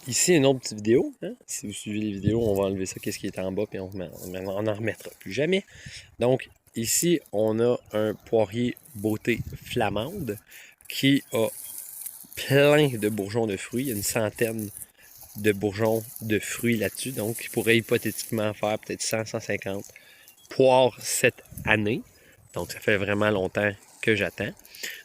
Ici, une autre petite vidéo. Hein? Si vous suivez les vidéos, on va enlever ça, qu'est-ce qui est en bas, puis on n'en remettra plus jamais. Donc, ici, on a un poirier beauté flamande qui a plein de bourgeons de fruits. Il y a une centaine de bourgeons de fruits là-dessus. Donc, il pourrait hypothétiquement faire peut-être 100-150 poires cette année. Donc, ça fait vraiment longtemps que j'attends.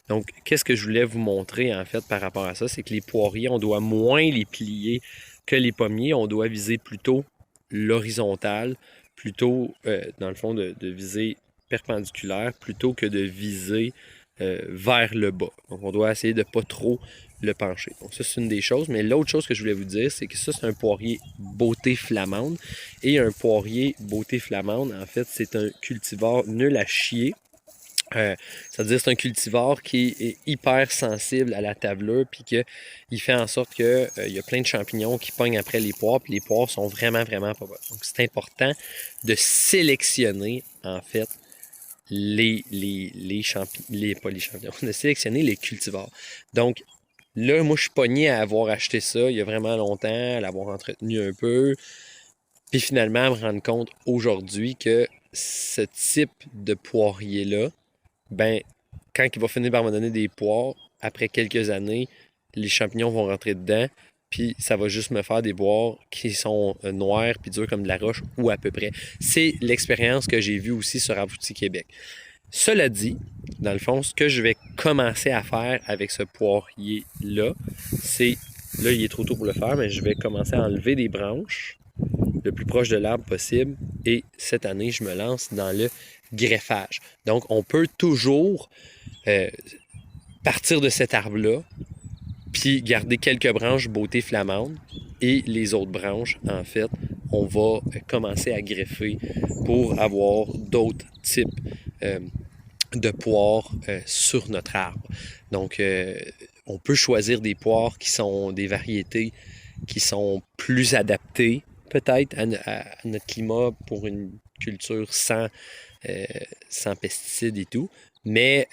Donc, qu'est-ce que je voulais vous montrer, en fait, par rapport à ça? C'est que les poiriers, on doit moins les plier que les pommiers. On doit viser plutôt l'horizontale, plutôt, dans le fond, de viser perpendiculaire, plutôt que de viser vers le bas. Donc, on doit essayer de ne pas trop le pencher. Donc, ça, c'est une des choses. Mais l'autre chose que je voulais vous dire, c'est que ça, c'est un poirier beauté flamande. Et un poirier beauté flamande, en fait, c'est un cultivar nul à chier. C'est-à-dire c'est un cultivar qui est hyper sensible à la tablure, puis qu'il fait en sorte qu'il y a plein de champignons qui pognent après les poires, puis les poires sont vraiment, vraiment pas bonnes. Donc, c'est important de sélectionner, en fait, pas les champignons, de sélectionner les cultivars. Donc, là, moi, je suis pogné à avoir acheté ça il y a vraiment longtemps, à l'avoir entretenu un peu, puis finalement, à me rendre compte aujourd'hui que ce type de poirier-là, ben, quand il va finir par me donner des poires, après quelques années, les champignons vont rentrer dedans, puis ça va juste me faire des poires qui sont noirs puis durs comme de la roche, ou à peu près. C'est l'expérience que j'ai vue aussi sur Abouti Québec. Cela dit, dans le fond, ce que je vais commencer à faire avec ce poirier-là, c'est, là, il est trop tôt pour le faire, mais je vais commencer à enlever des branches le plus proche de l'arbre possible. Et cette année, je me lance dans le greffage. Donc, on peut toujours partir de cet arbre-là, puis garder quelques branches beauté flamande. Et les autres branches, en fait, on va commencer à greffer pour avoir d'autres types de poires sur notre arbre. Donc, on peut choisir des poires qui sont des variétés qui sont plus adaptées peut-être à notre climat pour une culture sans pesticides et tout. Mais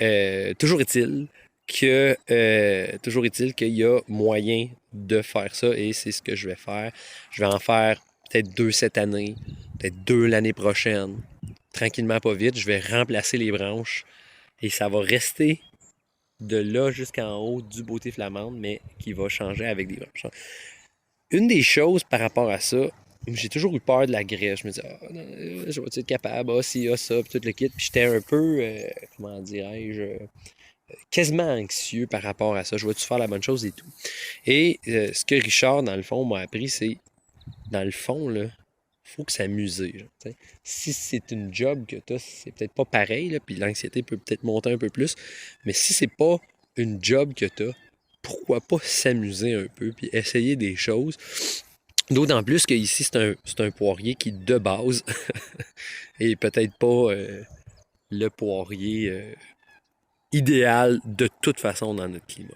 toujours est-il qu'il y a moyen de faire ça et c'est ce que je vais faire. Je vais en faire peut-être 2 cette année, peut-être 2 l'année prochaine. Tranquillement, pas vite, je vais remplacer les branches et ça va rester de là jusqu'en haut du beauté flamande, mais qui va changer avec des branches. Une des choses par rapport à ça, j'ai toujours eu peur de la greffe. Je me disais, je vais être capable, si, ça, puis tout le kit. Puis j'étais un peu, comment dirais-je, quasiment anxieux par rapport à ça. Je vais-tu faire la bonne chose et tout. Et ce que Richard, dans le fond, m'a appris, c'est, dans le fond, là, faut que s'amuser. Si c'est une job que tu as, c'est peut-être pas pareil, là, puis l'anxiété peut peut-être monter un peu plus. Mais si c'est pas une job que tu as, pourquoi pas s'amuser un peu, puis essayer des choses. D'autant plus qu'ici, c'est un poirier qui, de base, est peut-être pas le poirier idéal de toute façon dans notre climat.